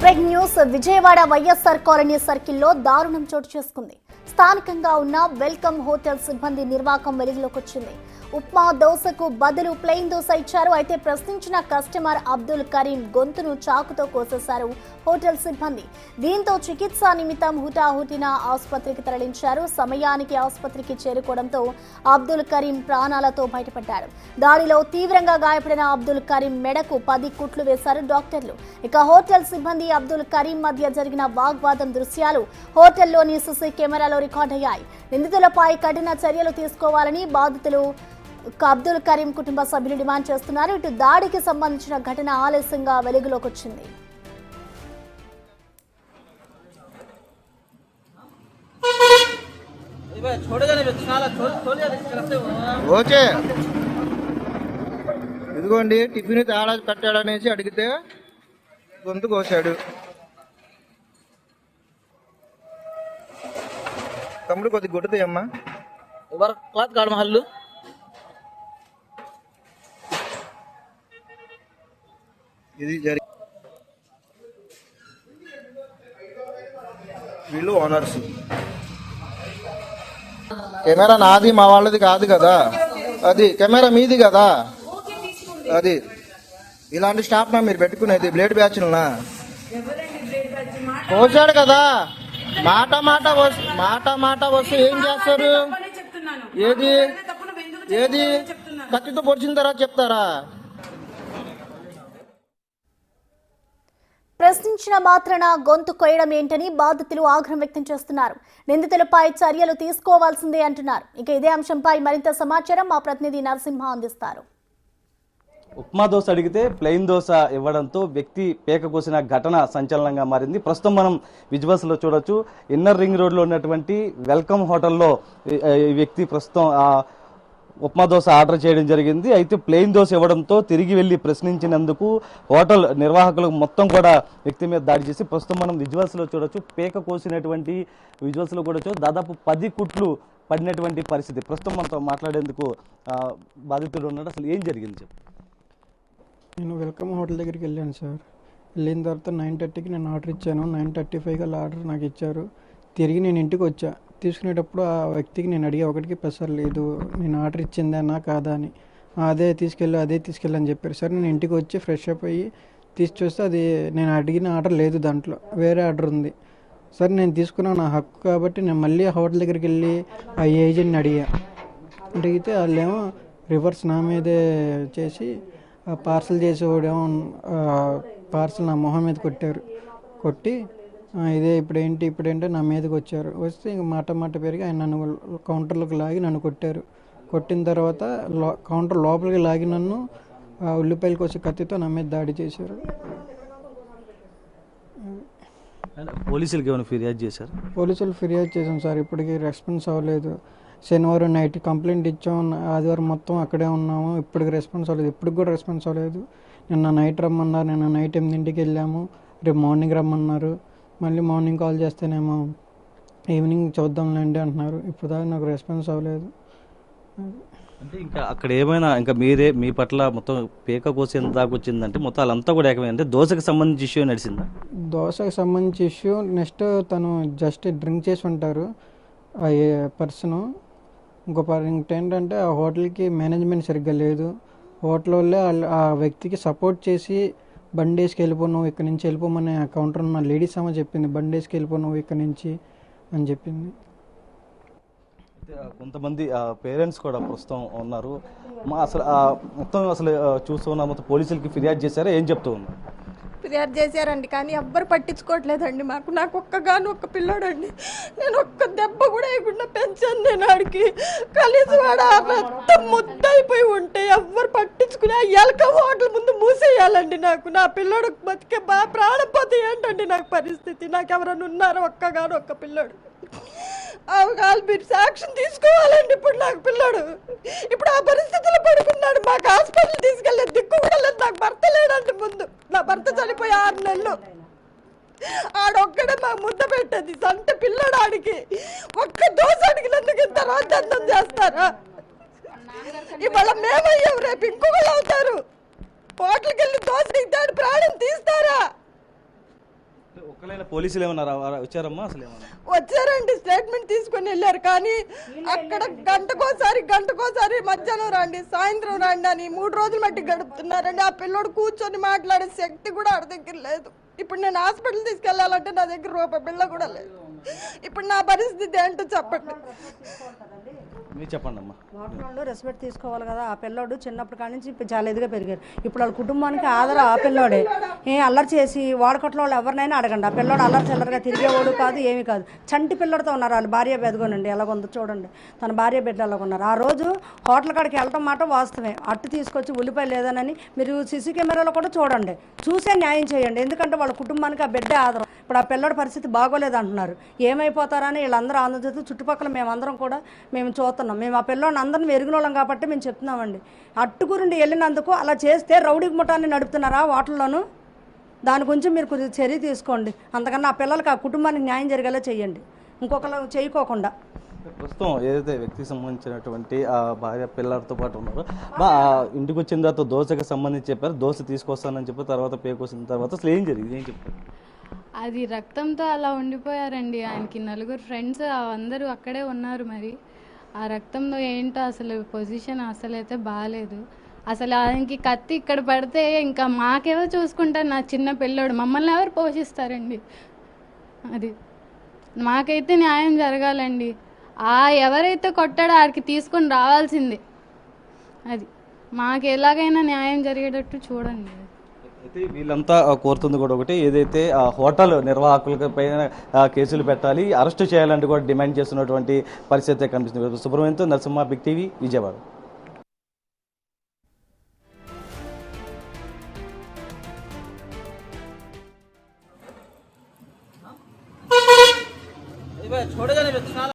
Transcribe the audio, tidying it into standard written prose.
Break news Vijayawada YSR colony సర్కిల్లో దారుణం చోటు చేసుకుంది. స్థానికంగా ఉన్న వెల్కమ్ హోటల్ సిబ్బంది నిర్వాకం వెలుగులోకి వచ్చింది. ఉప్మా దోశకు బదులు ప్లెయిన్ దోశ ఇచ్చారు. అయితే ప్రశ్నించిన కస్టమర్ అబ్దుల్ కరీం గొంతును చాకుతో కోసేశారు హోటల్ సిబ్బంది. దీంతో చికిత్స నిమిత్తం హుటాహుటిన ఆసుపత్రికి తరలించారు. సమయానికి ఆసుపత్రికి చేరుకోవడంతో అబ్దుల్ కరీం ప్రాణాలతో బయటపడ్డాడు. దాడిలో తీవ్రంగా గాయపడిన అబ్దుల్ కరీం మెడకు 10 కుట్లు వేశారు డాక్టర్లు. ఇక హోటల్ సిబ్బంది అబ్దుల్ కరీం మధ్య జరిగిన వాగ్వాదం దృశ్యాలు హోటల్లోని సీసీ కెమెరాలో రికార్డయ్యాయి. నిందితులపై కఠిన చర్యలు తీసుకోవాలని బాధితులు అబ్దుల్ కరీం కుటుంబ సభ్యులు డిమాండ్ చేస్తున్నారు. ఇటు దాడికి సంబంధించిన ఘటన ఆలస్యంగా వెలుగులోకి వచ్చింది. ఇదిగోండి టిఫిన్ తేడా పెట్టాడనేసి అడిగితే గొంతు కోసాడు. తమ్ముడు కొద్దిగా కొట్టుతాయమ్మా. క్లాత్ కాడు మహల్లు ఇది వీళ్ళు ఓనర్స్. కెమెరా నాది మా వాళ్ళది కాదు కదా, అది కెమెరా మీది కదా. అది ఇలాంటి స్టాఫ్ నా మీరు పెట్టుకునేది బ్లేడ్ బ్యాచ్లనా? కోసాడు కదా, మాట మాట వస్తే ఏం చేస్తారు? ఏది ఏది కత్తితో పొడిచిన తర్వాత చెప్తారా? ప్రశ్నించిన మాత్రాన గొంతు కొయ్యడం ఏంటని బాధితులు ఆగ్రహం వ్యక్తం చేస్తున్నారు. నిందితులపై చర్యలు తీసుకోవాల్సిందే అంటున్నారు. ఇక ఇదే అంశంపై మరింత సమాచారం మా ప్రతినిధి నరసింహ అందిస్తారు. ఉప్మా దోశ అడిగితే ప్లెయిన్ దోశ ఇవ్వడంతో వ్యక్తి పేక కోసిన ఘటన సంచలనంగా మారింది. ప్రస్తుతం మనం విజువల్స్ లో చూడొచ్చు. ఇన్నర్ రింగ్ రోడ్ లో ఉన్నటువంటి వెల్కమ్ హోటల్లో ఈ వ్యక్తి ప్రస్తుతం ఉప్మా దోశ ఆర్డర్ చేయడం జరిగింది. అయితే ప్లెయిన్ దోశ ఇవ్వడంతో తిరిగి వెళ్లి ప్రశ్నించినందుకు హోటల్ నిర్వాహకులు మొత్తం కూడా వ్యక్తి మీద దాడి చేసి ప్రస్తుతం మనం విజువల్స్ లో చూడొచ్చు. పేక కోసినటువంటి విజువల్స్ లో కూడా దాదాపు 10 కుట్లు పడినటువంటి పరిస్థితి. ప్రస్తుతం మనతో మాట్లాడేందుకు బాధితుడు ఉన్నాడు. అసలు ఏం జరిగింది చెప్పు. నేను వెల్కమ్ హోటల్ దగ్గరికి వెళ్ళాను సార్. వెళ్ళిన తర్వాత 9:30కి నేను ఆర్డర్ ఇచ్చాను. 9:35 ఆర్డర్ నాకు ఇచ్చారు. తిరిగి నేను ఇంటికి వచ్చా. తీసుకునేటప్పుడు ఆ వ్యక్తికి నేను అడిగా, ఒకటికి పెసరు లేదు, నేను ఆర్డర్ ఇచ్చిందేనా కాదా అని. అదే తీసుకెళ్ళి అని చెప్పారు. సరే నేను ఇంటికి వచ్చి ఫ్రెష్ అప్ అయ్యి తీసి చూస్తే అది నేను అడిగిన ఆర్డర్ లేదు, దాంట్లో వేరే ఆర్డర్ ఉంది. సరే నేను తీసుకున్నా, నా హక్కు కాబట్టి నేను మళ్ళీ హోటల్ దగ్గరికి వెళ్ళి ఆ ఏజెంట్ని అడిగితే వాళ్ళేమో రివర్స్ నా మీదే చేసి పార్సల్ చేసేవాడేమో పార్సల్ నా మొహం మీద కొట్టి ఇదే ఇప్పుడేంటో నా మీదకి వచ్చారు. వస్తే ఇంక మాట పెరిగి ఆయన నన్ను కౌంటర్లోకి లాగి నన్ను కొట్టారు. కొట్టిన తర్వాత కౌంటర్ లోపలికి లాగి నన్ను ఉల్లిపాయలు కోసి కత్తితో నా మీద దాడి చేశారు. పోలీసులకి ఏమైనా ఫిర్యాదు చేశారు? పోలీసులు ఫిర్యాదు చేశాం సార్, ఇప్పటికీ రెస్పాన్స్ అవ్వలేదు. శనివారం నైట్ కంప్లైంట్ ఇచ్చాం, ఆదివారం మొత్తం అక్కడే ఉన్నాము, ఇప్పటికి రెస్పాన్స్ అవ్వలేదు. ఇప్పటికి కూడా రెస్పాన్స్ అవ్వలేదు. నిన్న నైట్ రమ్మన్నారు, నిన్న నైట్ 8ంటికి వెళ్ళాము, రేపు మార్నింగ్ రమ్మన్నారు. మళ్ళీ మార్నింగ్ కాల్ చేస్తేనేమో ఈవినింగ్ చూద్దాంలేండి అంటున్నారు. ఇప్పుడు దాకా నాకు రెస్పాన్స్ అవ్వలేదు. అంటే ఇంకా అక్కడ ఏమైనా ఇంకా మీ పట్ల మొత్తం పేక కోసేంత దాకా వచ్చిందంటే మొత్తం వాళ్ళంతా కూడా ఏకమైంది. దోశకు సంబంధించి ఇష్యూ నడిచిందా? దోశకు సంబంధించి ఇష్యూ నెక్స్ట్ తను జస్ట్ డ్రింక్ చేసి ఉంటారు ఆ పర్సను. ఇంకో ఏంటంటే ఆ హోటల్కి మేనేజ్మెంట్ సరిగ్గా లేదు. హోటల్ వాళ్ళే ఆ వ్యక్తికి సపోర్ట్ చేసి బండేసుకి వెళ్ళిపో, నువ్వు ఇక్కడ నుంచి వెళ్ళిపోమని ఆ కౌంటర్ ఉన్న లేడీస్ అమ్మ చెప్పింది. బండేసుకి వెళ్ళిపో నువ్వు ఇక్కడ నుంచి అని చెప్పింది. కొంతమంది పేరెంట్స్ కూడా ప్రస్తుతం ఉన్నారు. అసలు మొత్తం చూస్తున్నా మొత్తం పోలీసులకి ఫిర్యాదు చేశారా? ఏం చెప్తూ ఉన్నారు? ఫిర్యాదు చేశారండి, కానీ ఎవ్వరు పట్టించుకోవట్లేదండి. నాకు ఒక్క పిల్లోడండి. నేను ఒక్క దెబ్బ కూడా వేయకుండా పెంచాను. నేను ఆడికి కలిసి వాడు రక్తం ముద్దయిపోయి ఉంటే ఎవ్వరు పట్టించుకుని ఆ ఎలక హోటల్ ముందు మూసేయాలండి. నా పిల్లోడు బతికే ప్రాణం పోతే ఏంటండి నాకు పరిస్థితి? నాకు ఎవరైనా ఉన్నారు ఒక్క పిల్లోడు? మీరు సాక్ష్యం తీసుకోవాలండి. ఇప్పుడు నాకు పిల్లాడు ఇప్పుడు ఆ పరిస్థితిలో పడుకున్నాడు. మాకు హాస్పిటల్ తీసుకెళ్ళే దిక్కు కూడా లేదు. నాకు భర్త లేడండి. ముందు నా భర్త చనిపోయి 6 నెలలు. ఆడొక్కడే మాకు ముద్ద పెట్టేది. సంత పిల్లాడు. ఆడికి ఒక్క దోశ అడిగినందుకు ఇంత రాజ్యాంగం చేస్తారా? ఇవాళ మేమయ్యాం, రేపు ఇంకొకళ్ళు అవుతారు. హోటల్కి వెళ్ళి దోశ దిగుతాడు, ప్రాణం తీస్తారా? ఒకవేళ పోలీసులు ఏమన్నా వచ్చారమ్మా అసలు ఏమన్నా? వచ్చారండి, స్టేట్మెంట్ తీసుకొని వెళ్ళారు. కానీ అక్కడ గంటకోసారి మధ్యాహ్నం రండి, సాయంత్రం రండి అని 3 రోజులు మట్టి గడుపుతున్నారండి. ఆ పిల్లోడు కూర్చొని మాట్లాడే శక్తి కూడా ఆడ దగ్గర లేదు. ఇప్పుడు నేను హాస్పిటల్ తీసుకెళ్లాలంటే నా దగ్గర రూపాయి బిళ్ళ కూడా లేదు. ఇప్పుడు నా పరిస్థితి ఏంటో చెప్పండి. మీరు చెప్పండి అమ్మా. వాళ్ళు రెస్పెక్ట్ తీసుకోవాలి కదా. ఆ పిల్లోడు చిన్నప్పటి కాడి నుంచి చాలా ఎదుగా పెరిగారు. ఇప్పుడు వాళ్ళ కుటుంబానికి ఆధారం ఆ పిల్లోడే. అల్లరి చేసి వాడకట్లో వాళ్ళు ఎవరినైనా అడగండి. ఆ పిల్లోడు అల్లరి చిల్లరగా తిరిగేవాడు కాదు, ఏమీ కాదు. చంటి పిల్లడితో ఉన్నారు. వాళ్ళు భార్య బెదగోనండి ఎలాగొందో చూడండి, తన భార్య బిడ్డ ఎలాగొన్నారు. ఆ రోజు హోటల్ కాడికి వెళ్ళటం మాట వాస్తవమే. అట్టు తీసుకొచ్చి ఉల్లిపాయ లేదనని మీరు సీసీ కెమెరాలో కూడా చూడండి, చూసే న్యాయం చేయండి. ఎందుకంటే వాళ్ళ కుటుంబానికి ఆ బిడ్డ ఆధారం. ఇప్పుడు ఆ పిల్లడి పరిస్థితి బాగోలేదు అంటున్నారు. ఏమైపోతారని వీళ్ళందరూ ఆంధ్రజ్యోతి చుట్టుపక్కల మేమందరం కూడా మేము చూస్తున్నాం. మేము ఆ పిల్లోని అందరిని ఎరిగిన వాళ్ళం కాబట్టి మేము చెప్తున్నామండి. అట్టుగురుండి వెళ్ళినందుకు అలా చేస్తే రౌడీ ముఠాన్ని నడుపుతున్నారా వాటిల్లోనూ? దాని గురించి మీరు కొంచెం చర్య తీసుకోండి. అంతకన్నా ఆ పిల్లలకి ఆ కుటుంబానికి న్యాయం జరిగేలా చేయండి, ఇంకొకరు చేయకోకుండా. ప్రస్తుతం ఏదైతే వ్యక్తికి సంబంధించినటువంటి ఆ భార్య పిల్లలతో పాటు ఉన్నారో ఇంటికి వచ్చిన తర్వాత దోశకి సంబంధించి చెప్పారు, దోశ తీసుకొస్తానని చెప్పి తర్వాత పేకొచ్చిన తర్వాత అసలు ఏం జరిగింది, ఏం చెప్పారు? అది రక్తంతో అలా ఉండిపోయారండి. ఆయనకి 4 ఫ్రెండ్స్ అందరూ అక్కడే ఉన్నారు. మరి ఆ రక్తంలో ఏంటో అసలు పొజిషన్ అసలైతే బాగాలేదు. అసలు ఆయనకి కత్తి ఇక్కడ పడితే ఇంకా మాకెవరు చూసుకుంటారు? నా చిన్న పిల్లోడు, మమ్మల్ని ఎవరు పోషిస్తారండి? అది మాకైతే న్యాయం జరగాలండి. ఎవరైతే కొట్టాడో ఆడికి తీసుకొని రావాల్సిందే. అది మాకు ఎలాగైనా న్యాయం జరిగేటట్టు చూడండి. అయితే వీళ్ళంతా కోరుతుంది కూడా ఒకటి, ఏదైతే హోటల్ నిర్వాహకుల పైన కేసులు పెట్టాలి, అరెస్టు చేయాలంటే కూడా డిమాండ్ చేస్తున్నటువంటి పరిస్థితి కనిపిస్తుంది. సుబ్రహ్మణ్యంతో నరసింహ, బిగ్ టీవీ, విజయవాడ. छोड़ेगा नहीं